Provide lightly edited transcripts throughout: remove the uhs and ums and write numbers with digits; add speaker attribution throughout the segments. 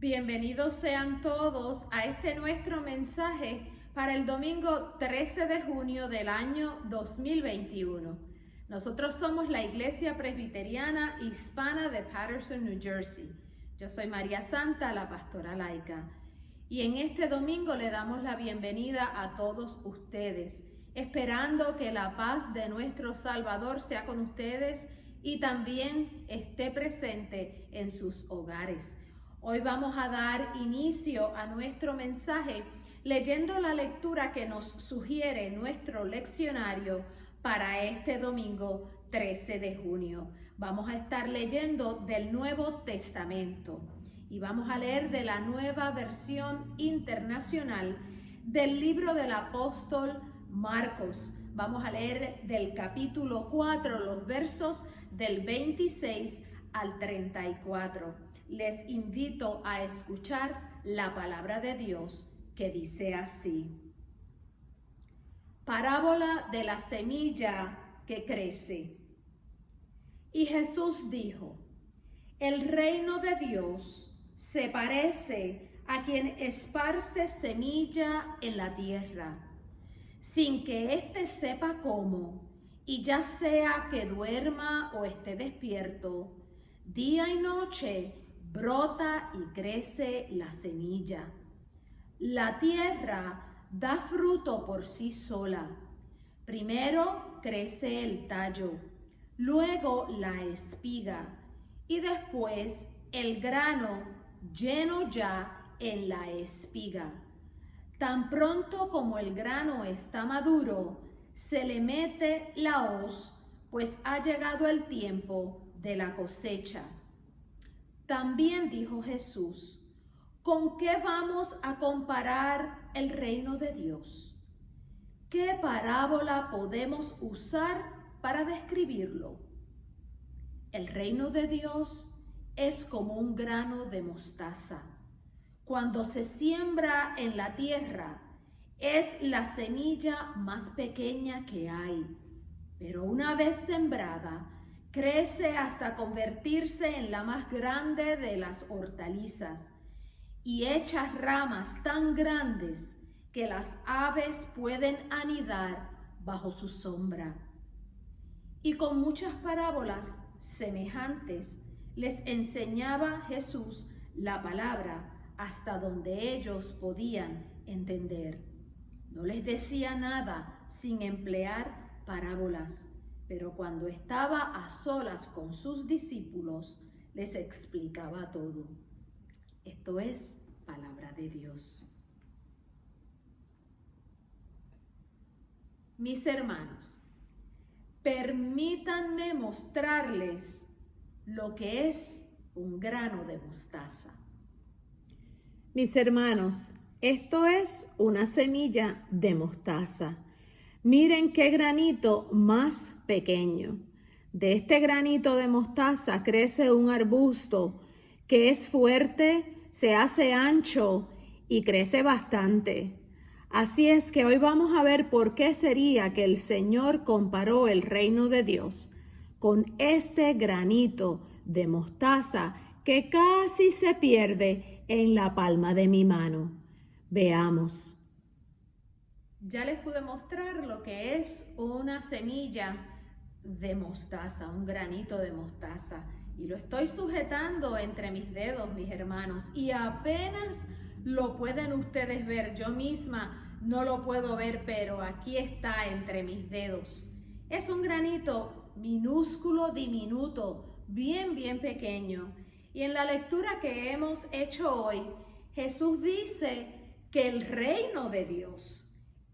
Speaker 1: Bienvenidos sean todos a este nuestro mensaje para el domingo 13 de junio del año 2021. Nosotros somos la Iglesia Presbiteriana Hispana de Paterson, New Jersey. Yo soy María Santa, la pastora laica. Y en este domingo le damos la bienvenida a todos ustedes, esperando que la paz de nuestro Salvador sea con ustedes y también esté presente en sus hogares. Hoy vamos a dar inicio a nuestro mensaje leyendo la lectura que nos sugiere nuestro leccionario para este domingo 13 de junio. Vamos a estar leyendo del Nuevo Testamento y vamos a leer de la Nueva Versión Internacional del libro del apóstol Marcos. Vamos a leer del capítulo 4, los versos del 26 al 34. Les invito a escuchar la palabra de Dios que dice así. Parábola de la semilla que crece. Y Jesús dijo: el reino de Dios se parece a quien esparce semilla en la tierra, sin que éste sepa cómo, y ya sea que duerma o esté despierto, día y noche brota y crece la semilla. La tierra da fruto por sí sola. Primero crece el tallo, luego la espiga y después el grano lleno ya en la espiga. Tan pronto como el grano está maduro, se le mete la hoz, pues ha llegado el tiempo de la cosecha. También dijo Jesús: ¿con qué vamos a comparar el reino de Dios? ¿Qué parábola podemos usar para describirlo? El reino de Dios es como un grano de mostaza. Cuando se siembra en la tierra, es la semilla más pequeña que hay, pero una vez sembrada, crece hasta convertirse en la más grande de las hortalizas y echa ramas tan grandes que las aves pueden anidar bajo su sombra. Y con muchas parábolas semejantes les enseñaba Jesús la palabra hasta donde ellos podían entender. No les decía nada sin emplear parábolas, pero cuando estaba a solas con sus discípulos, les explicaba todo. Esto es palabra de Dios. Mis hermanos, permítanme mostrarles lo que es un grano de mostaza. Mis hermanos, esto es una semilla de mostaza. Miren qué granito más pequeño. De este granito de mostaza crece un arbusto que es fuerte, se hace ancho y crece bastante. Así es que hoy vamos a ver por qué sería que el Señor comparó el reino de Dios con este granito de mostaza que casi se pierde en la palma de mi mano. Veamos. Ya les pude mostrar lo que es una semilla de mostaza, un granito de mostaza. Y lo estoy sujetando entre mis dedos, mis hermanos. Y apenas lo pueden ustedes ver. Yo misma no lo puedo ver, pero aquí está entre mis dedos. Es un granito minúsculo, diminuto, bien pequeño. Y en la lectura que hemos hecho hoy, Jesús dice que el reino de Dios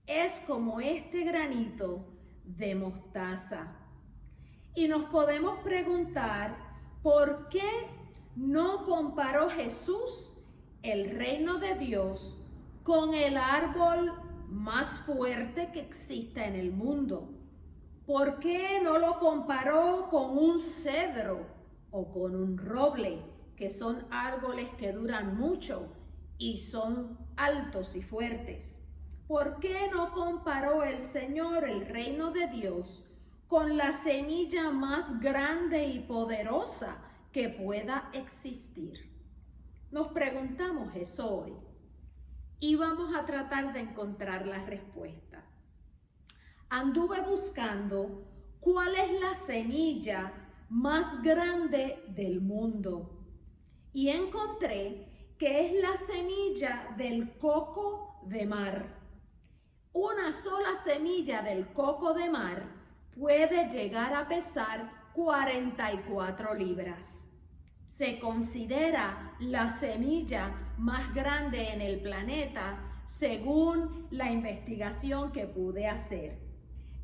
Speaker 1: es como este granito de mostaza. Y nos podemos preguntar por qué no comparó Jesús el reino de Dios con el árbol más fuerte que exista en el mundo. ¿Por qué no lo comparó con un cedro o con un roble, que son árboles que duran mucho y son altos y fuertes? ¿Por qué no comparó el Señor el reino de Dios con la semilla más grande y poderosa que pueda existir? Nos preguntamos eso hoy y vamos a tratar de encontrar la respuesta. Anduve buscando cuál es la semilla más grande del mundo y encontré que es la semilla del coco de mar. Una sola semilla del coco de mar puede llegar a pesar 44 libras. Se considera la semilla más grande en el planeta según la investigación que pude hacer.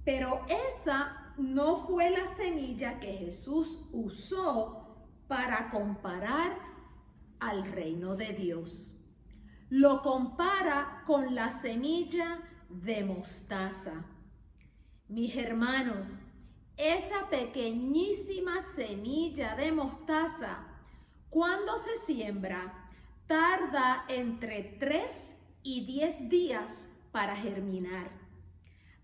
Speaker 1: Pero esa no fue la semilla que Jesús usó para comparar al reino de Dios. Lo compara con la semilla de mostaza. Mis hermanos, esa pequeñísima semilla de mostaza, cuando se siembra, tarda entre 3 y 10 días para germinar.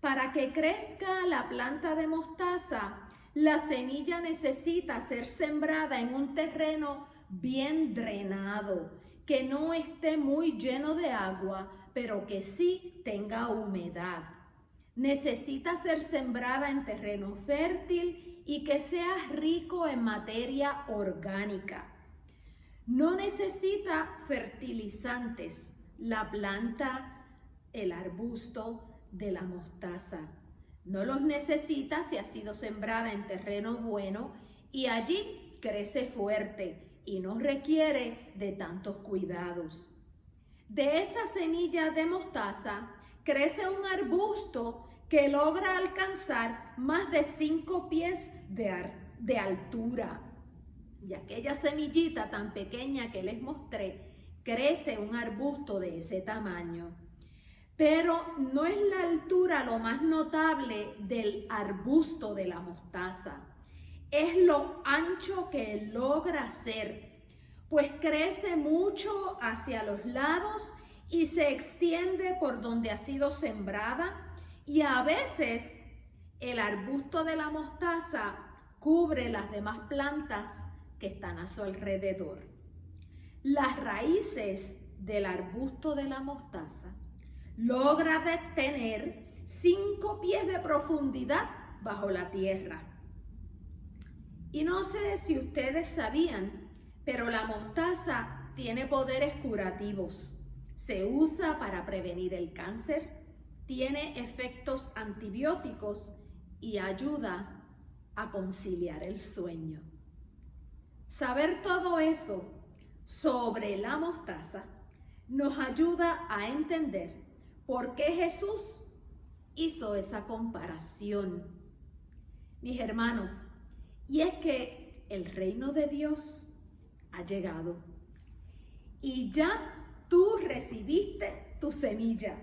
Speaker 1: Para que crezca la planta de mostaza, la semilla necesita ser sembrada en un terreno bien drenado, que no esté muy lleno de agua, pero que sí tenga humedad. Necesita ser sembrada en terreno fértil y que sea rico en materia orgánica. No necesita fertilizantes la planta, el arbusto de la mostaza. No los necesita si ha sido sembrada en terreno bueno y allí crece fuerte y no requiere de tantos cuidados. De esa semilla de mostaza crece un arbusto que logra alcanzar más de 5 pies de altura. Y aquella semillita tan pequeña que les mostré, crece un arbusto de ese tamaño. Pero no es la altura lo más notable del arbusto de la mostaza. Es lo ancho que logra ser, pues crece mucho hacia los lados y se extiende por donde ha sido sembrada, y a veces el arbusto de la mostaza cubre las demás plantas que están a su alrededor. Las raíces del arbusto de la mostaza logra tener 5 pies de profundidad bajo la tierra. Y no sé si ustedes sabían, pero la mostaza tiene poderes curativos. Se usa para prevenir el cáncer, tiene efectos antibióticos y ayuda a conciliar el sueño. Saber todo eso sobre la mostaza nos ayuda a entender por qué Jesús hizo esa comparación. Mis hermanos, y es que el reino de Dios ha llegado y ya tú recibiste tu semilla.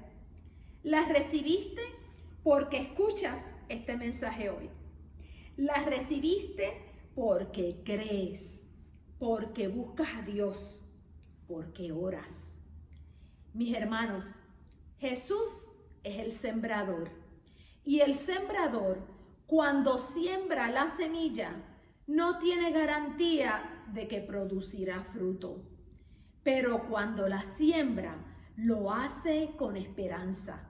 Speaker 1: La recibiste porque escuchas este mensaje hoy. La recibiste porque crees, porque buscas a Dios, porque oras. Mis hermanos, Jesús es el sembrador y el sembrador, cuando siembra la semilla, no tiene garantía de que producirá fruto, pero cuando la siembra, lo hace con esperanza.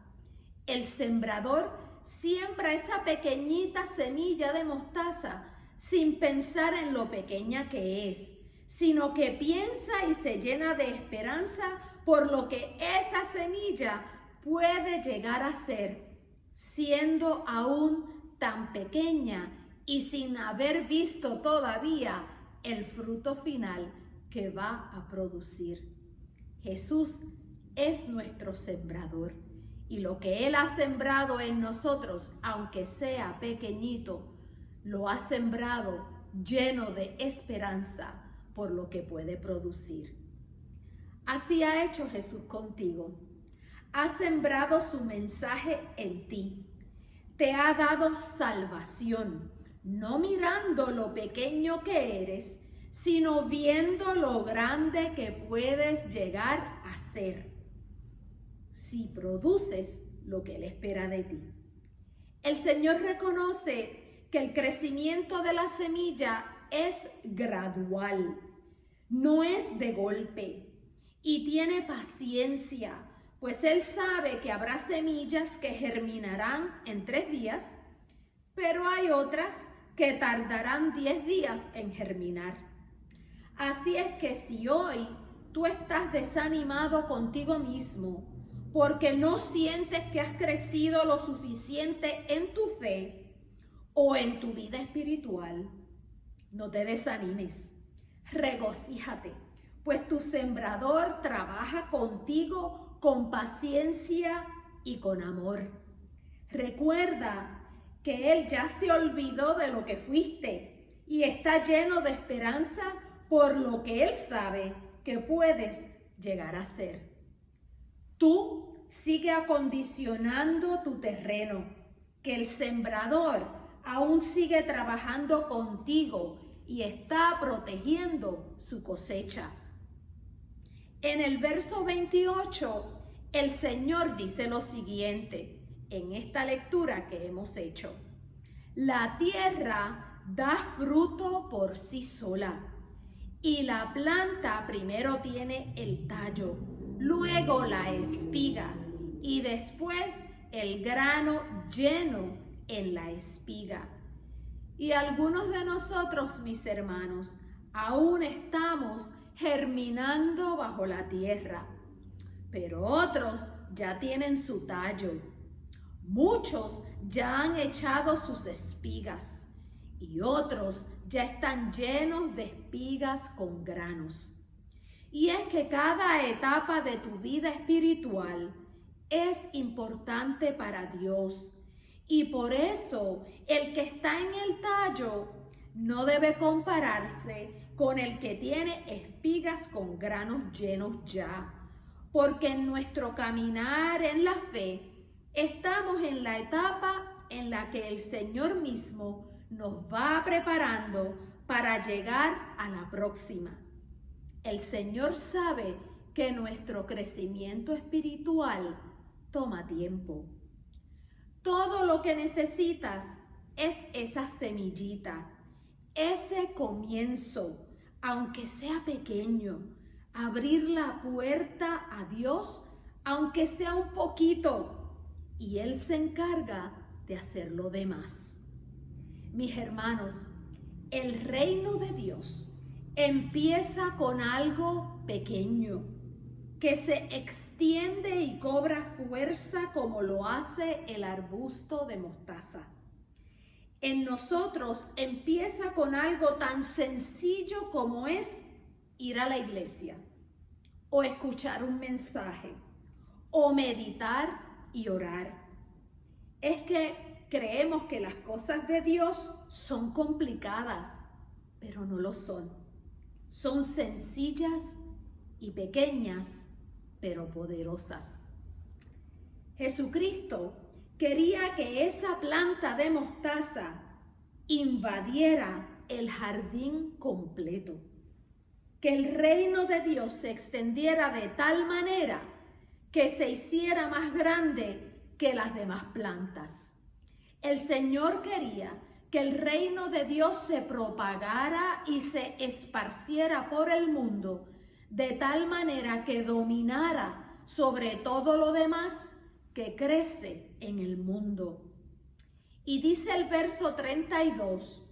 Speaker 1: El sembrador siembra esa pequeñita semilla de mostaza sin pensar en lo pequeña que es, sino que piensa y se llena de esperanza por lo que esa semilla puede llegar a ser, siendo aún tan pequeña y sin haber visto todavía el fruto final que va a producir. Jesús es nuestro sembrador y lo que Él ha sembrado en nosotros, aunque sea pequeñito, lo ha sembrado lleno de esperanza por lo que puede producir. Así ha hecho Jesús contigo. Ha sembrado su mensaje en ti. Te ha dado salvación, no mirando lo pequeño que eres, sino viendo lo grande que puedes llegar a ser si produces lo que Él espera de ti. El Señor reconoce que el crecimiento de la semilla es gradual. No es de golpe y tiene paciencia, pues él sabe que habrá semillas que germinarán en 3 días, pero hay otras que tardarán 10 días en germinar. Así es que si hoy tú estás desanimado contigo mismo porque no sientes que has crecido lo suficiente en tu fe o en tu vida espiritual, no te desanimes, regocíjate, pues tu sembrador trabaja contigo con paciencia y con amor. Recuerda que Él ya se olvidó de lo que fuiste y está lleno de esperanza por lo que Él sabe que puedes llegar a ser. Tú sigue acondicionando tu terreno, que el sembrador aún sigue trabajando contigo y está protegiendo su cosecha. En el verso 28, el Señor dice lo siguiente, en esta lectura que hemos hecho: la tierra da fruto por sí sola, y la planta primero tiene el tallo, luego la espiga, y después el grano lleno en la espiga. Y algunos de nosotros, mis hermanos, aún estamos germinando bajo la tierra, pero otros ya tienen su tallo. Muchos ya han echado sus espigas y otros ya están llenos de espigas con granos. Y es que cada etapa de tu vida espiritual es importante para Dios. Y por eso el que está en el tallo no debe compararse con el que tiene espigas con granos llenos ya. Porque en nuestro caminar en la fe estamos en la etapa en la que el Señor mismo nos va preparando para llegar a la próxima. El Señor sabe que nuestro crecimiento espiritual toma tiempo. Todo lo que necesitas es esa semillita, ese comienzo, aunque sea pequeño, abrir la puerta a Dios, aunque sea un poquito, y Él se encarga de hacer lo demás. Mis hermanos, el reino de Dios empieza con algo pequeño, que se extiende y cobra fuerza como lo hace el arbusto de mostaza. En nosotros empieza con algo tan sencillo como es ir a la iglesia, o escuchar un mensaje, o meditar y orar. Es que creemos que las cosas de Dios son complicadas, pero no lo son. Son sencillas y pequeñas, pero poderosas. Jesucristo quería que esa planta de mostaza invadiera el jardín completo, que el reino de Dios se extendiera de tal manera que se hiciera más grande que las demás plantas. El Señor quería que el reino de Dios se propagara y se esparciera por el mundo de tal manera que dominara sobre todo lo demás que crece en el mundo. Y dice el verso 32,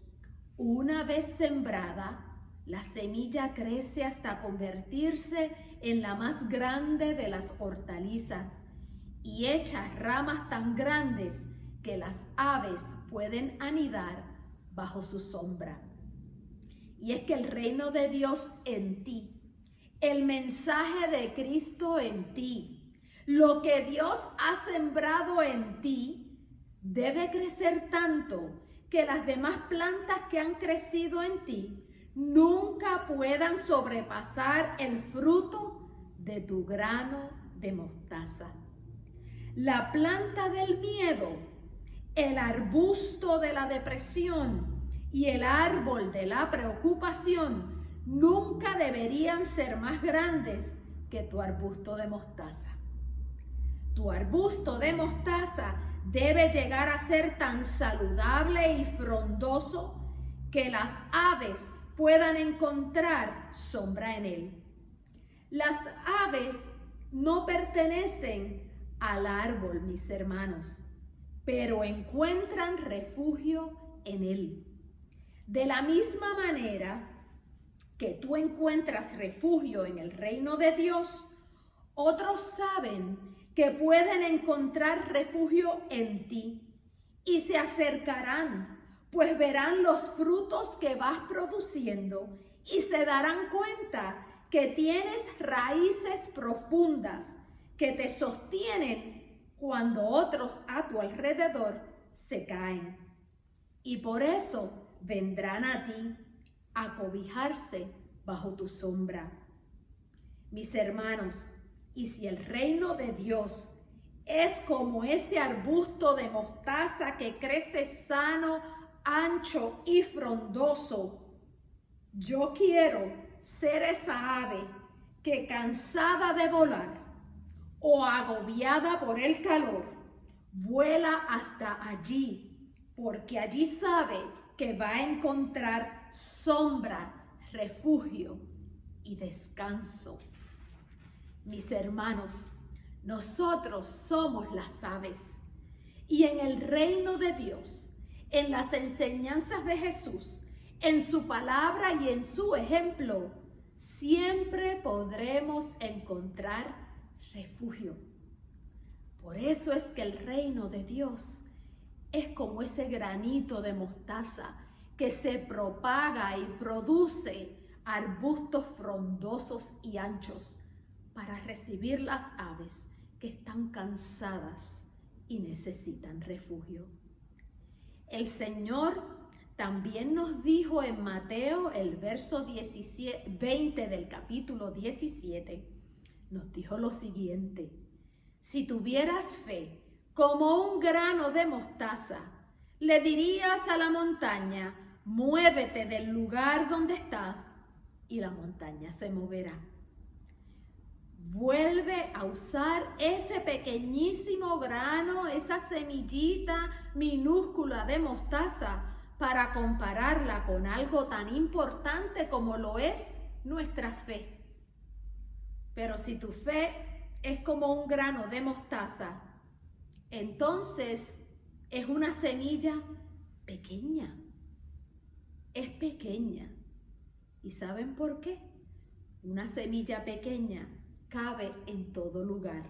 Speaker 1: una vez sembrada, la semilla crece hasta convertirse en la más grande de las hortalizas y echa ramas tan grandes que las aves pueden anidar bajo su sombra. Y es que el reino de Dios en ti, el mensaje de Cristo en ti, lo que Dios ha sembrado en ti, debe crecer tanto que las demás plantas que han crecido en ti nunca puedan sobrepasar el fruto de tu grano de mostaza. La planta del miedo, el arbusto de la depresión y el árbol de la preocupación nunca deberían ser más grandes que tu arbusto de mostaza. Tu arbusto de mostaza debe llegar a ser tan saludable y frondoso que las aves puedan encontrar sombra en él. Las aves no pertenecen al árbol, mis hermanos, pero encuentran refugio en él. De la misma manera que tú encuentras refugio en el reino de Dios, otros saben que pueden encontrar refugio en ti y se acercarán, pues verán los frutos que vas produciendo y se darán cuenta que tienes raíces profundas que te sostienen cuando otros a tu alrededor se caen. Y por eso vendrán a ti a cobijarse bajo tu sombra. Mis hermanos, y si el reino de Dios es como ese arbusto de mostaza que crece sano, ancho y frondoso, yo quiero ser esa ave que, cansada de volar o agobiada por el calor, vuela hasta allí, porque allí sabe que va a encontrar sombra, refugio y descanso. Mis hermanos, nosotros somos las aves y en el reino de Dios, en las enseñanzas de Jesús, en su palabra y en su ejemplo, siempre podremos encontrar refugio. Por eso es que el reino de Dios es como ese granito de mostaza que se propaga y produce arbustos frondosos y anchos para recibir las aves que están cansadas y necesitan refugio. El Señor también nos dijo en Mateo, el verso 20 del capítulo 17, nos dijo lo siguiente: si tuvieras fe como un grano de mostaza, le dirías a la montaña, muévete del lugar donde estás, y la montaña se moverá. Vuelve a usar ese pequeñísimo grano, esa semillita minúscula de mostaza, para compararla con algo tan importante como lo es nuestra fe. Pero si tu fe es como un grano de mostaza, entonces es una semilla pequeña. Es pequeña. ¿Y saben por qué? Una semilla pequeña cabe en todo lugar.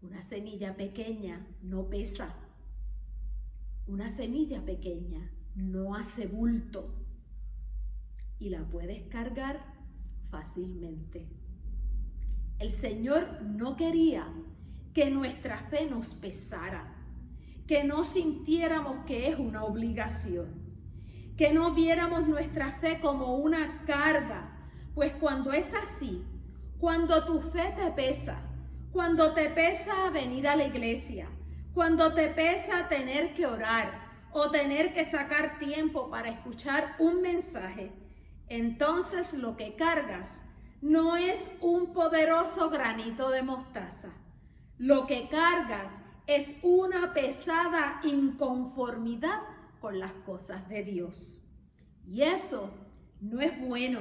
Speaker 1: Una semilla pequeña no pesa. Una semilla pequeña no hace bulto y la puedes cargar fácilmente. El Señor no quería que nuestra fe nos pesara, que no sintiéramos que es una obligación, que no viéramos nuestra fe como una carga, pues cuando es así, cuando tu fe te pesa, cuando te pesa venir a la iglesia, cuando te pesa tener que orar o tener que sacar tiempo para escuchar un mensaje, entonces lo que cargas no es un poderoso granito de mostaza. Lo que cargas es una pesada inconformidad con las cosas de Dios. Y eso no es bueno,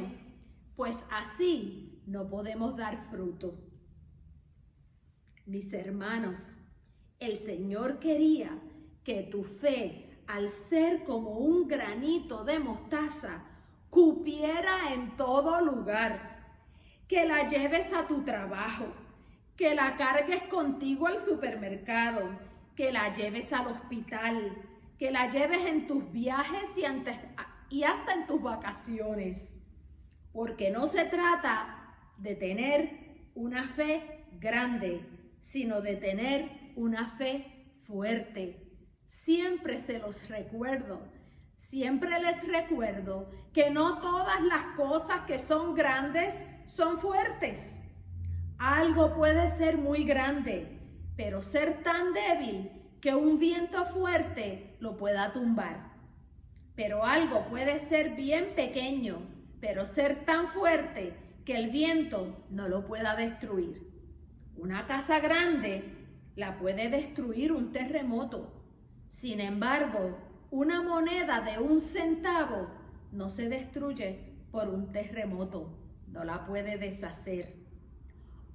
Speaker 1: pues así no podemos dar fruto. Mis hermanos, el Señor quería que tu fe, al ser como un granito de mostaza, cupiera en todo lugar, que la lleves a tu trabajo, que la cargues contigo al supermercado, que la lleves al hospital, que la lleves en tus viajes y hasta en tus vacaciones. Porque no se trata de tener una fe grande, sino de tener una fe fuerte. Siempre se los recuerdo, siempre les recuerdo que no todas las cosas que son grandes son fuertes. Algo puede ser muy grande, pero ser tan débil que un viento fuerte lo pueda tumbar. Pero algo puede ser bien pequeño, pero ser tan fuerte que el viento no lo pueda destruir. Una casa grande la puede destruir un terremoto. Sin embargo, una moneda de 1 centavo no se destruye por un terremoto, no la puede deshacer.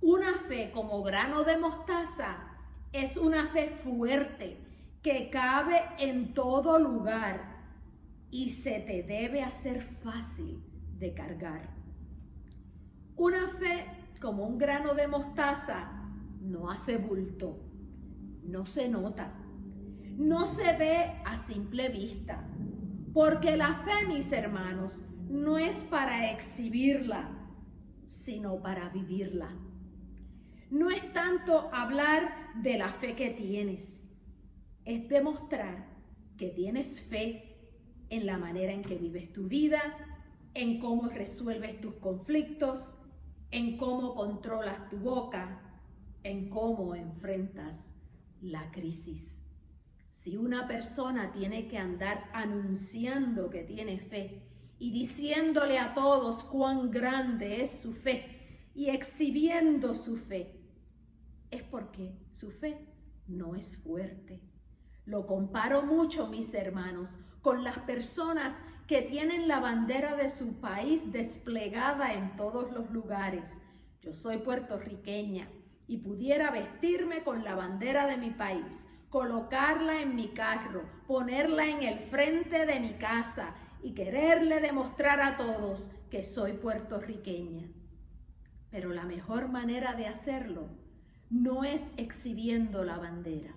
Speaker 1: Una fe como grano de mostaza es una fe fuerte que cabe en todo lugar y se te debe hacer fácil de cargar. Una fe como un grano de mostaza no hace bulto, no se nota, no se ve a simple vista, porque la fe, mis hermanos, no es para exhibirla, sino para vivirla. No es tanto hablar de la fe que tienes, es demostrar que tienes fe en la manera en que vives tu vida, en cómo resuelves tus conflictos, en cómo controlas tu boca, en cómo enfrentas la crisis. Si una persona tiene que andar anunciando que tiene fe y diciéndole a todos cuán grande es su fe y exhibiendo su fe, es porque su fe no es fuerte. Lo comparo mucho, mis hermanos, con las personas que tienen la bandera de su país desplegada en todos los lugares. Yo soy puertorriqueña y pudiera vestirme con la bandera de mi país, colocarla en mi carro, ponerla en el frente de mi casa y quererle demostrar a todos que soy puertorriqueña. Pero la mejor manera de hacerlo no es exhibiendo la bandera,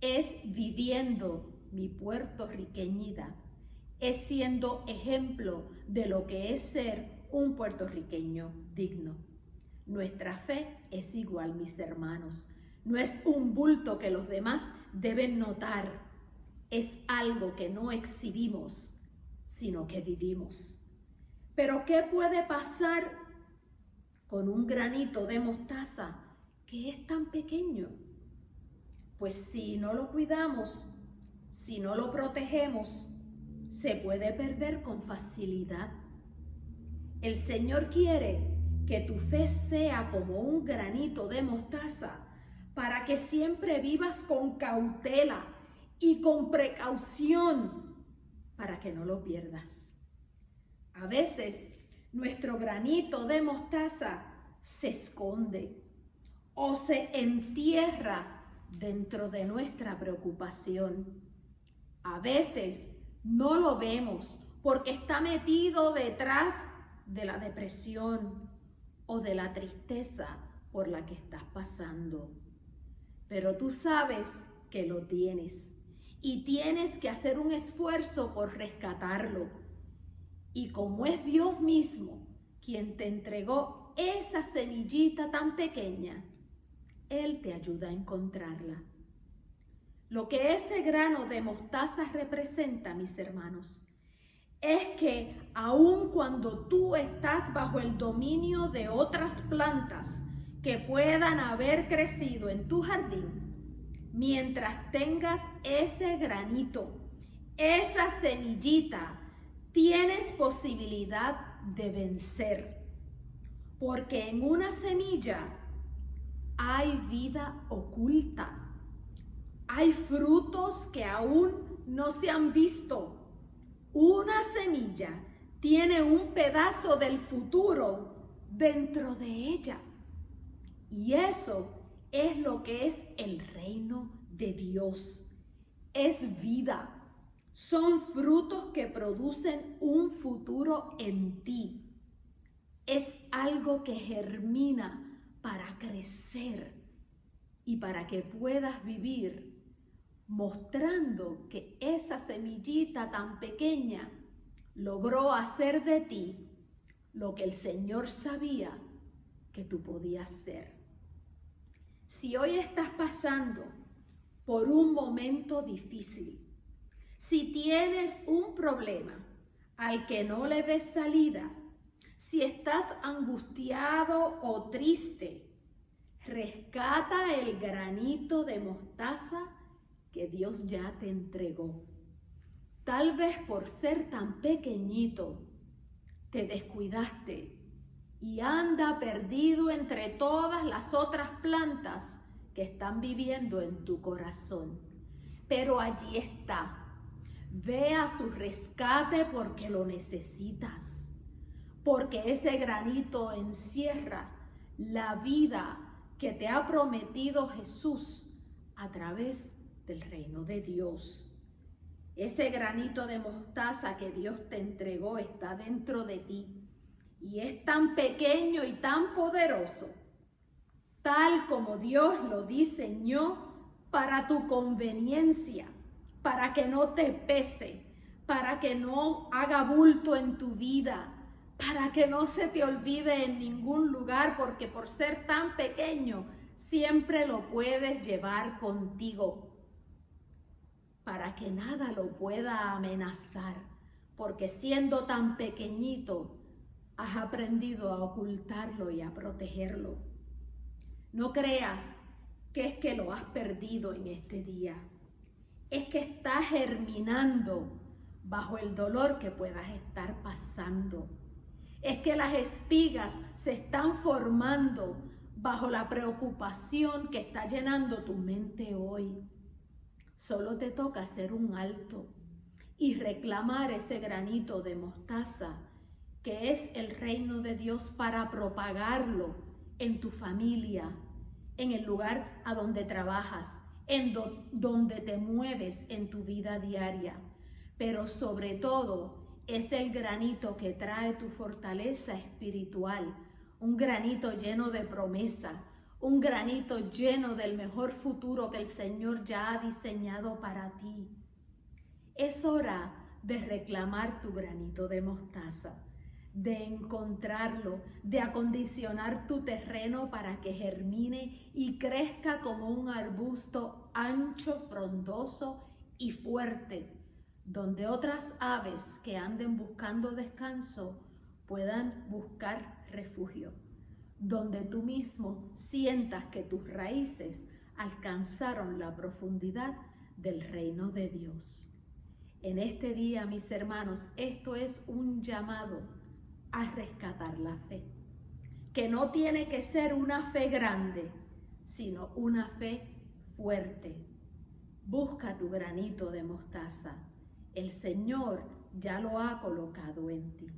Speaker 1: es viviendo mi puertorriqueñidad, es siendo ejemplo de lo que es ser un puertorriqueño digno. Nuestra fe es igual, mis hermanos. No es un bulto que los demás deben notar. Es algo que no exhibimos, sino que vivimos. Pero ¿qué puede pasar con un granito de mostaza que es tan pequeño? Pues si no lo cuidamos, si no lo protegemos, se puede perder con facilidad. El Señor quiere que tu fe sea como un granito de mostaza para que siempre vivas con cautela y con precaución para que no lo pierdas. A veces nuestro granito de mostaza se esconde o se entierra dentro de nuestra preocupación. A veces no lo vemos porque está metido detrás de la depresión o de la tristeza por la que estás pasando. Pero tú sabes que lo tienes y tienes que hacer un esfuerzo por rescatarlo. Y como es Dios mismo quien te entregó esa semillita tan pequeña, Él te ayuda a encontrarla. Lo que ese grano de mostaza representa, mis hermanos, es que aun cuando tú estás bajo el dominio de otras plantas que puedan haber crecido en tu jardín, mientras tengas ese granito, esa semillita, tienes posibilidad de vencer. Porque en una semilla hay vida oculta. Hay frutos que aún no se han visto. Una semilla tiene un pedazo del futuro dentro de ella. Y eso es lo que es el reino de Dios. Es vida. Son frutos que producen un futuro en ti. Es algo que germina para crecer y para que puedas vivir mostrando que esa semillita tan pequeña logró hacer de ti lo que el Señor sabía que tú podías ser. Si hoy estás pasando por un momento difícil, si tienes un problema al que no le ves salida, si estás angustiado o triste, rescata el granito de mostaza que Dios ya te entregó. Tal vez por ser tan pequeñito, te descuidaste y anda perdido entre todas las otras plantas que están viviendo en tu corazón. Pero allí está, Ve a su rescate porque lo necesitas, porque ese granito encierra la vida que te ha prometido Jesús a través del reino de Dios. Ese granito de mostaza que Dios te entregó está dentro de ti y es tan pequeño y tan poderoso, tal como Dios lo diseñó para tu conveniencia, para que no te pese, para que no haga bulto en tu vida, para que no se te olvide en ningún lugar, porque por ser tan pequeño siempre lo puedes llevar contigo, para que nada lo pueda amenazar, porque siendo tan pequeñito has aprendido a ocultarlo y a protegerlo. No creas que es que lo has perdido en este día. Es que está germinando bajo el dolor que puedas estar pasando. Es que las espigas se están formando bajo la preocupación que está llenando tu mente hoy. Solo te toca hacer un alto y reclamar ese granito de mostaza que es el reino de Dios para propagarlo en tu familia, en el lugar a donde trabajas, en donde te mueves en tu vida diaria. Pero sobre todo es el granito que trae tu fortaleza espiritual, un granito lleno de promesa, un granito lleno del mejor futuro que el Señor ya ha diseñado para ti. Es hora de reclamar tu granito de mostaza, de encontrarlo, de acondicionar tu terreno para que germine y crezca como un arbusto ancho, frondoso y fuerte, donde otras aves que anden buscando descanso puedan buscar refugio, donde tú mismo sientas que tus raíces alcanzaron la profundidad del reino de Dios. En este día, mis hermanos, esto es un llamado a rescatar la fe, que no tiene que ser una fe grande, sino una fe fuerte. Busca tu granito de mostaza. El Señor ya lo ha colocado en ti.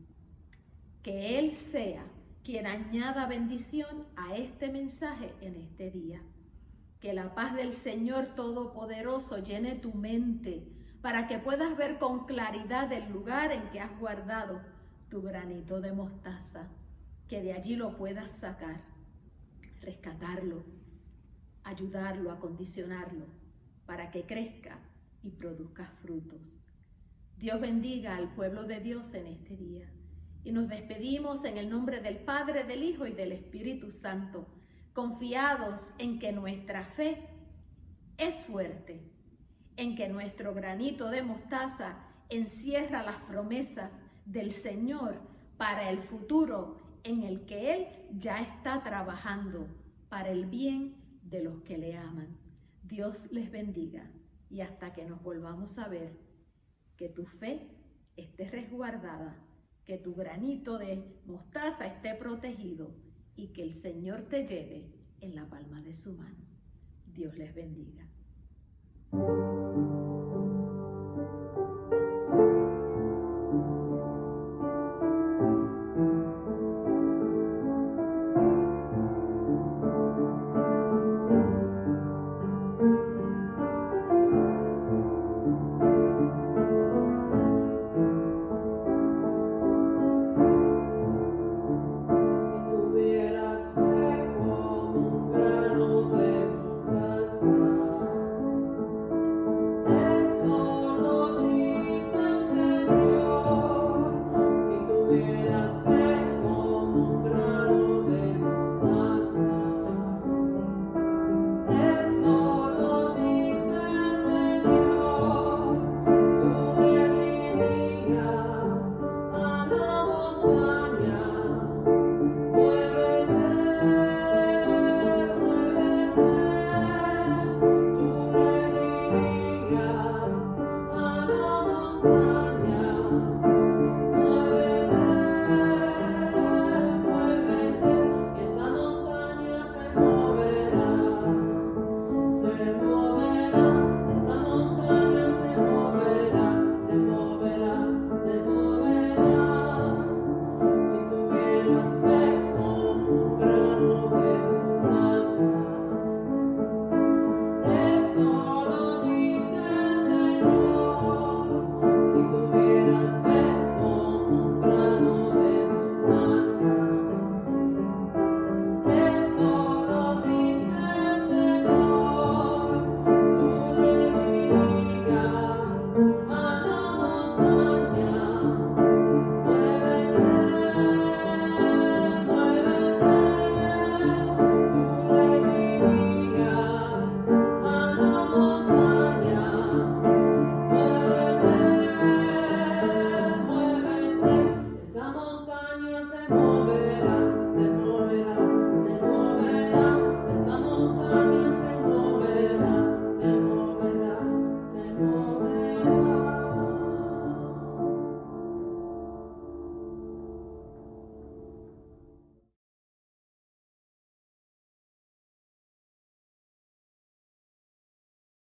Speaker 1: Que Él sea quien añada bendición a este mensaje en este día. Que la paz del Señor Todopoderoso llene tu mente para que puedas ver con claridad el lugar en que has guardado tu granito de mostaza. Que de allí lo puedas sacar, rescatarlo, ayudarlo, acondicionarlo para que crezca y produzca frutos. Dios bendiga al pueblo de Dios en este día. Y nos despedimos en el nombre del Padre, del Hijo y del Espíritu Santo, confiados en que nuestra fe es fuerte, en que nuestro granito de mostaza encierra las promesas del Señor para el futuro en el que Él ya está trabajando para el bien de los que le aman. Dios les bendiga y hasta que nos volvamos a ver, que tu fe esté resguardada, que tu granito de mostaza esté protegido y que el Señor te lleve en la palma de su mano. Dios les bendiga.